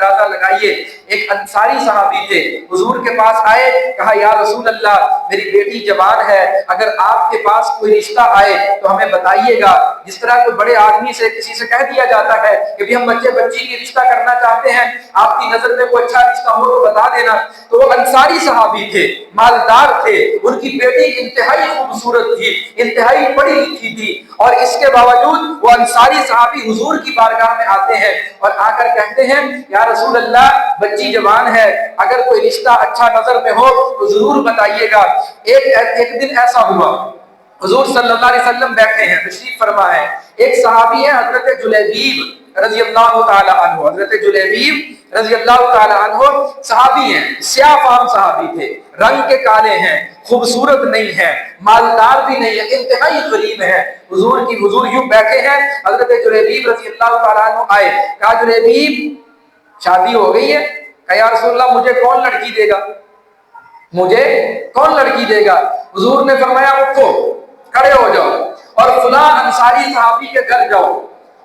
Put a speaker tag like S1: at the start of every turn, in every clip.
S1: اندازہ لگائیے، ایک انصاری صحابی تھے، حضور کے پاس آئے، کہا یا رسول اللہ میری بیٹی جوان ہے، اگر آپ کے پاس کوئی رشتہ آئے تو ہمیں بتائیے گا۔ جس طرح کوئی بڑے آدمی سے کسی سے کہہ دیا جاتا ہے کہ بھی ہم بچے بچی کی رشتہ کرنا چاہتے ہیں، آپ کی نظر میں کوئی اچھا رشتہ ہو تو بتا دینا۔ تو وہ انصاری صحابی تھے، مالدار تھے، ان کی بیٹی انتہائی خوبصورت تھی، انتہائی پڑھی لکھی تھی، اور اس کے باوجود وہ انصاری صحابی حضور کی بارگاہ میں آتے ہیں اور آ کر کہتے ہیں یا رسول اللہ بچی جوان ہے، اگر کوئی رشتہ اچھا نظر میں ہو تو ضرور بتائیے گا۔ ایک دن ایسا ہوا، حضور صلی اللہ علیہ وسلم بیٹھے ہیں، تشریف فرما ہے، ایک صحابی ہے حضرت جلیبیب رضی اللہ تعالی عنہ، حضرت جلیبیب رضی اللہ تعالی عنہ صحابی ہیں، سیاہ فام صحابی تھے، رنگ کے کالے ہیں، خوبصورت نہیں ہے، مالدار بھی نہیں ہے، انتہائی غریب ہے۔ حضور یوں بیٹھے ہیں، حضرت جلیبیب رضی اللہ تعالی عنہ آئے، کہا جلیبیب شادی ہو گئی ہے؟ کہا یا رسول اللہ مجھے کون لڑکی دے گا، مجھے کون لڑکی دے گا؟ حضور نے فرمایا اٹھو، کھڑے ہو جاؤ اور فلاں انصاری صحابی کے گھر جاؤ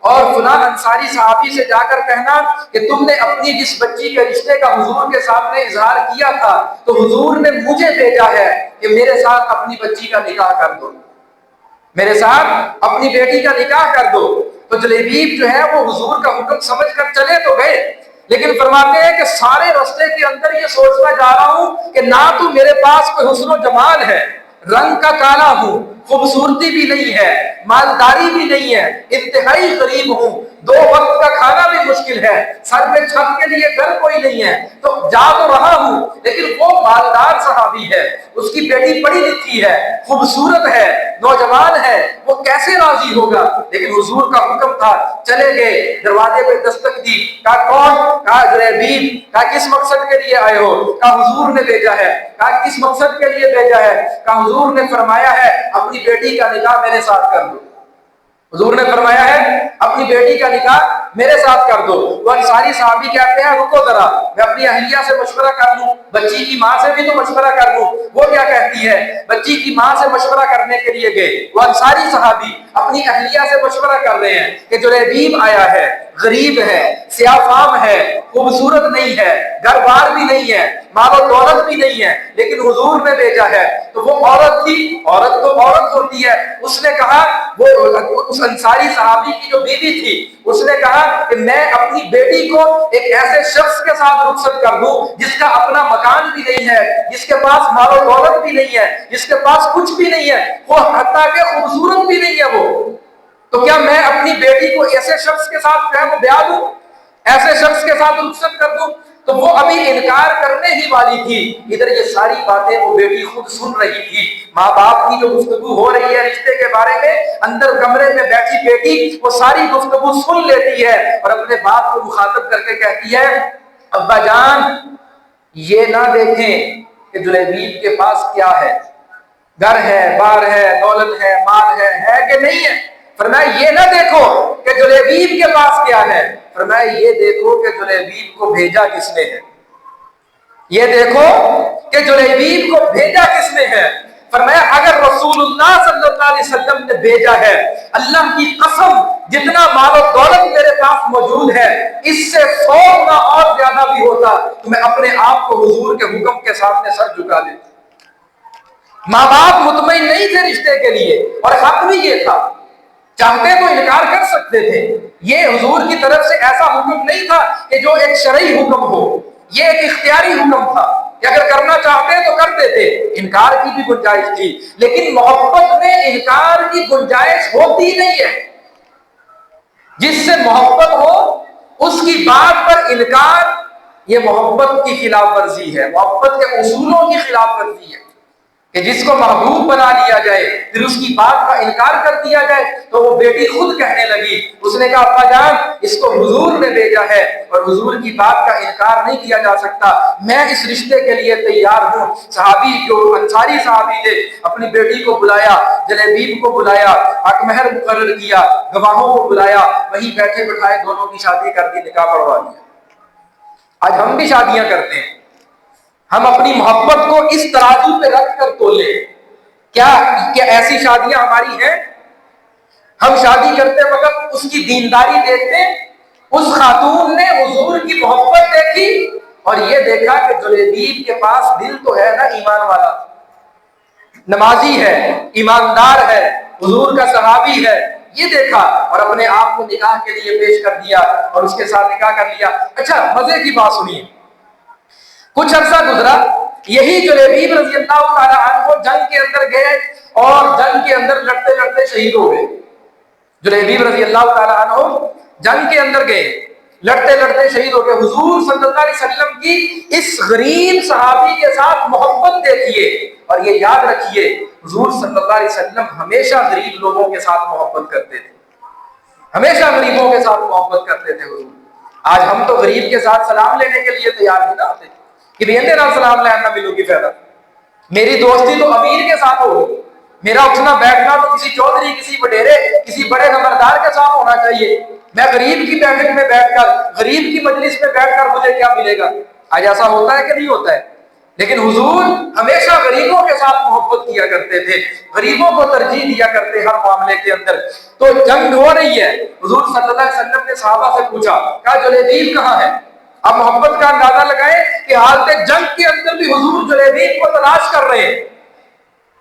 S1: اور فلاں انصاری صحابی سے جا کر کہنا کہ تم نے اپنی جس بچی کے رشتے کا حضور کے سامنے اظہار کیا تھا تو حضور نے مجھے بھیجا ہے کہ میرے ساتھ اپنی بچی کا نکاح کر دو، میرے ساتھ اپنی بیٹی کا نکاح کر دو۔ تو جلیبیب جو ہے وہ حضور کا حکم سمجھ کر چلے تو گئے، لیکن فرماتے ہیں کہ سارے راستے کے اندر یہ سوچتا جا رہا ہوں کہ نہ تو میرے پاس کوئی حسن و جمال ہے، رنگ کا کالا ہوں، خوبصورتی بھی نہیں ہے، مالداری بھی نہیں ہے، انتہائی غریب ہوں، 2 وقت کا کھانا بھی مشکل ہے، سر پہ چھت کے لیے گھر کوئی نہیں ہے، تو جا تو رہا ہوں لیکن وہ مالدار صحابی ہے، اس کی بیٹی پڑھی لکھی ہے، خوبصورت ہے، نوجوان ہے، وہ کیسے راضی ہوگا؟ لیکن حضور کا حکم تھا، چلے گئے، دروازے پہ دستک دی، کہا کون؟ کہا جلیبیب۔ کہا کس مقصد کے لیے آئے ہو؟ کہا حضور نے بھیجا ہے۔ کہا کس مقصد کے لیے بھیجا ہے؟ کہا حضور نے فرمایا ہے اپنی بیٹی کا نکاح میرے ساتھ کر دو، حضور نے فرمایا ہے اپنی بیٹی کا نکاح میرے ساتھ کر دو۔ وہ انصاری صحابی کہتے ہیں رکو ذرا، میں اپنی اہلیہ سے مشورہ کر لوں، بچی کی ماں سے بھی تو مشورہ کر لوں۔ وہ کیا کہتی ہے؟ بچی کی ماں سے مشورہ کرنے کے لیے گئے، وہ انصاری صحابی اپنی اہلیہ سے مشورہ کر رہے ہیں کہ جلیبیب آیا ہے، غریب ہے، سیاہ فام ہے، خوبصورت نہیں ہے، گھر بار بھی نہیں ہے، مال و دولت بھی نہیں ہے، لیکن حضور نے بھیجا ہے۔ تو وہ عورت تھی، عورت تو عورت ہوتی ہے، اس نے کہا، وہ اس انصاری صحابی کی جو بیوی تھی اس نے کہا کہ میں اپنی بیٹی کو ایک ایسے شخص کے ساتھ رخصت کر دوں جس کا اپنا مکان بھی نہیں ہے، جس کے پاس مال و دولت بھی نہیں ہے، جس کے پاس کچھ بھی نہیں ہے، وہ حتیٰ کہ خوبصورت بھی نہیں ہے وہ، تو کیا میں اپنی بیٹی کو ایسے شخص کے ساتھ جو ہے وہ بیاہ دوں، ایسے شخص کے ساتھ رخصت کر دوں؟ تو وہ ابھی انکار کرنے ہی والی تھی، ادھر یہ ساری باتیں وہ بیٹی خود سن رہی تھی، ماں باپ کی جو گفتگو ہو رہی ہے رشتے کے بارے میں، اندر کمرے میں بیٹھی بیٹی وہ ساری گفتگو سن لیتی ہے اور اپنے باپ کو مخاطب کر کے کہتی ہے ابا جان یہ نہ دیکھیں کہ جلیبیب کے پاس کیا ہے، گھر ہے، بار ہے، دولت ہے، مال ہے کہ نہیں ہے؟ فرمایا یہ نہ دیکھو کہ جلیبیب کے پاس کیا ہے، فرمایا یہ دیکھو کہ جلیبیب کو بھیجا کس نے ہے، یہ دیکھو کہ جلیبیب کو بھیجا کس نے ہے۔ فرمایا اگر رسول اللہ صلی اللہ علیہ وسلم نے بھیجا ہے، اللہ کی قسم جتنا مال و دولت میرے پاس موجود ہے اس سے 100 گنا اور زیادہ بھی ہوتا تو میں اپنے آپ کو حضور کے حکم کے سامنے سر جھکا دیتا۔ ماں باپ مطمئن نہیں تھے رشتے کے لیے اور حق بھی یہ تھا، چاہتے تو انکار کر سکتے تھے، یہ حضور کی طرف سے ایسا حکم نہیں تھا کہ جو ایک شرعی حکم ہو، یہ ایک اختیاری حکم تھا کہ اگر کرنا چاہتے تو کرتے تھے، انکار کی بھی گنجائش تھی، لیکن محبت میں انکار کی گنجائش ہوتی نہیں ہے۔ جس سے محبت ہو اس کی بات پر انکار یہ محبت کی خلاف ورزی ہے، محبت کے اصولوں کی خلاف ورزی ہے کہ جس کو محبوب بنا لیا جائے پھر اس کی بات کا انکار کر دیا جائے۔ تو وہ بیٹی خود کہنے لگی، اس نے کہا ابا جان اس کو حضور نے بھیجا ہے اور حضور کی بات کا انکار نہیں کیا جا سکتا، میں اس رشتے کے لیے تیار ہوں۔ صحابی جو انصاری صحابی تھے اپنی بیٹی کو بلایا، جلیبیب کو بلایا، حق مہر مقرر کیا، گواہوں کو بلایا، وہیں بیٹھے بٹھائے دونوں کی شادی کر دی، نکاح پڑھوا دیا۔ آج ہم بھی شادیاں کرتے ہیں، ہم اپنی محبت کو اس ترازو پہ رکھ کر تولے، کیا ایسی شادیاں ہماری ہیں؟ ہم شادی کرتے وقت اس کی دینداری دیکھتے ہیں، اس خاتون نے حضور کی محبت دیکھی اور یہ دیکھا کہ جلیبیب کے پاس دل تو ہے نا ایمان والا، نمازی ہے، ایماندار ہے، حضور کا صحابی ہے، یہ دیکھا اور اپنے آپ کو نکاح کے لیے پیش کر دیا اور اس کے ساتھ نکاح کر لیا۔ اچھا مزے کی بات سنیے، کچھ عرصہ گزرا، یہی جلیبیب رضی اللہ تعالیٰ عنہ جنگ کے اندر گئے اور جنگ کے اندر لڑتے لڑتے شہید ہو گئے۔ جلیبیب رضی اللہ تعالیٰ عنہ جنگ کے اندر گئے، لڑتے لڑتے شہید ہو گئے۔ حضور صلی اللہ علیہ وسلم کی اس غریب صحابی کے ساتھ محبت دیکھیے اور یہ یاد رکھیے، حضور صلی اللہ علیہ وسلم ہمیشہ غریب لوگوں کے ساتھ محبت کرتے تھے، ہمیشہ غریبوں کے ساتھ محبت کرتے تھے حضور۔ آج ہم تو غریب کے ساتھ سلام لینے کے لیے تیار ہی نہ ہوتے کہ بھیندے نام سلام لینا ملو کی فائدہ، میری دوستی تو امیر کے ساتھ ہوگی، میرا اٹھنا بیٹھنا تو کسی چودھری، کسی وڈیرے، کسی بڑے خبردار کے ساتھ ہونا چاہیے، میں غریب کی بیٹھک میں بیٹھ کر، غریب کی مجلس میں بیٹھ کر مجھے کیا ملے گا؟ آج ایسا ہوتا ہے کہ نہیں ہوتا ہے؟ لیکن حضور ہمیشہ غریبوں کے ساتھ محبت کیا کرتے تھے، غریبوں کو ترجیح دیا کرتے ہر معاملے کے اندر۔ تو جنگ ہو رہی ہے، حضور صلی اللہ علیہ وسلم نے صحابہ سے پوچھا، کہا جلیبیب کہاں ہے؟ اب محبت کا اندازہ لگائیں کہ حالت جنگ کے اندر بھی حضور جلیبیب کو تلاش کر رہے ہیں۔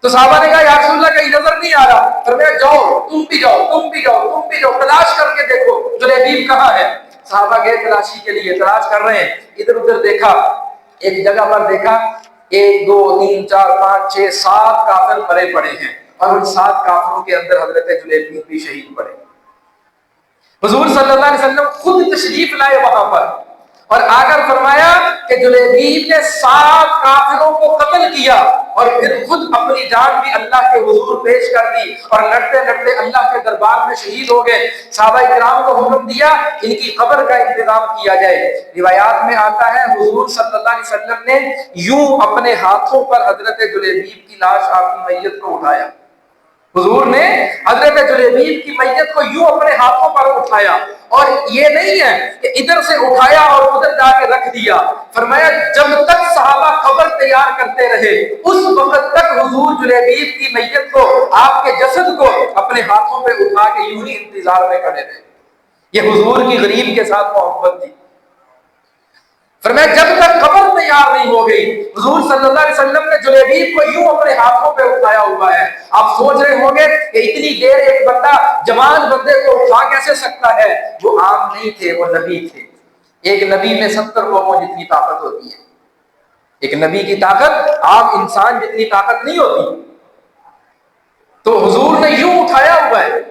S1: تو صحابہ نے کہا یا رسول اللہ کہیں نظر نہیں آ رہا، فرمایا جاؤ تم بھی جاؤ، تم بھی جاؤ، تم بھی جاؤ، تلاش کر کے دیکھو جلیبیب کہاں ہے۔ صحابہ گئے تلاشی کے لیے، تلاش کر رہے ہیں، ادھر ادھر دیکھا، ایک جگہ پر دیکھا 1 2 3 4 5 6 7 کافر مرے پڑے ہیں اور ان 7 کافروں کے اندر حضرت جلیبیب بھی شہید پڑے۔ حضور صلی اللہ علیہ وسلم خود تشریف لائے وہاں پر اور آ کر فرمایا کہ جلیبیب نے 7 کافروں کو قتل کیا اور پھر خود اپنی جان بھی اللہ کے حضور پیش کر دی اور لڑتے لڑتے اللہ کے دربار میں شہید ہو گئے۔ صحابہ کرام کو حکم دیا ان کی قبر کا انتظام کیا جائے۔ روایات میں آتا ہے حضور صلی اللہ علیہ وسلم نے یوں اپنے ہاتھوں پر حضرت جلیبیب کی لاش، آپ کی میت کو اٹھایا، حضور نے حضرت جلیبیب کی میت کو یوں اپنے ہاتھوں پر اٹھایا، اور یہ نہیں ہے کہ ادھر سے اٹھایا اور ادھر جا کے رکھ دیا، فرمایا جب تک صحابہ قبر تیار کرتے رہے اس وقت تک حضور جلیبیب کی میت کو، آپ کے جسد کو اپنے ہاتھوں پہ اٹھا کے یوں ہی انتظار میں کھڑے رہے۔ یہ حضور کی غریب کے ساتھ محبت تھی۔ فرمایا جب تک قبر تیار نہیں ہو گئی، حضور صلی اللہ علیہ وسلم نے جلیبیب کو یوں اپنے ہاتھوں پہ اٹھایا ہوا ہے۔ آپ سوچ رہے ہوں گے کہ اتنی دیر ایک بندہ جوان بندے کو اٹھا کیسے سکتا ہے؟ وہ عام نہیں تھے، وہ نبی تھے۔ ایک نبی میں 70 قوموں جتنی طاقت ہوتی ہے، ایک نبی کی طاقت عام انسان جتنی طاقت نہیں ہوتی۔ تو حضور نے یوں اٹھایا ہوا ہے،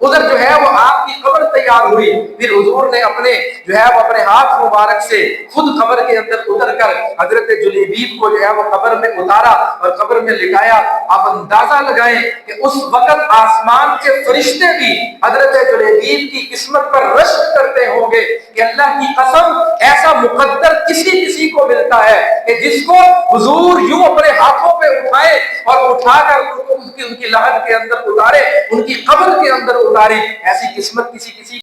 S1: ادھر جو ہے وہ آپ کی قبر تیار ہوئی، پھر حضور نے اپنے جو ہے وہ اپنے ہاتھ مبارک سے خود قبر کے اندر اتر کر حضرت جلیبیب کو جو ہے وہ قبر میں اتارا اور قبر میں لٹایا۔ آپ اندازہ لگائیں کہ اس وقت آسمان کے فرشتے بھی حضرت جلیبیب کی قسمت پر رشک کرتے ہوں گے کہ اللہ کی قسم ایسا مقدر کسی کو ملتا ہے کہ جس کو حضور یوں اپنے ہاتھوں پہ اٹھائے اور اٹھا کر ان کی لحد کے اندر اتارے، ان کی قبر کے اندر اتارے۔ ایسی قسمت کسی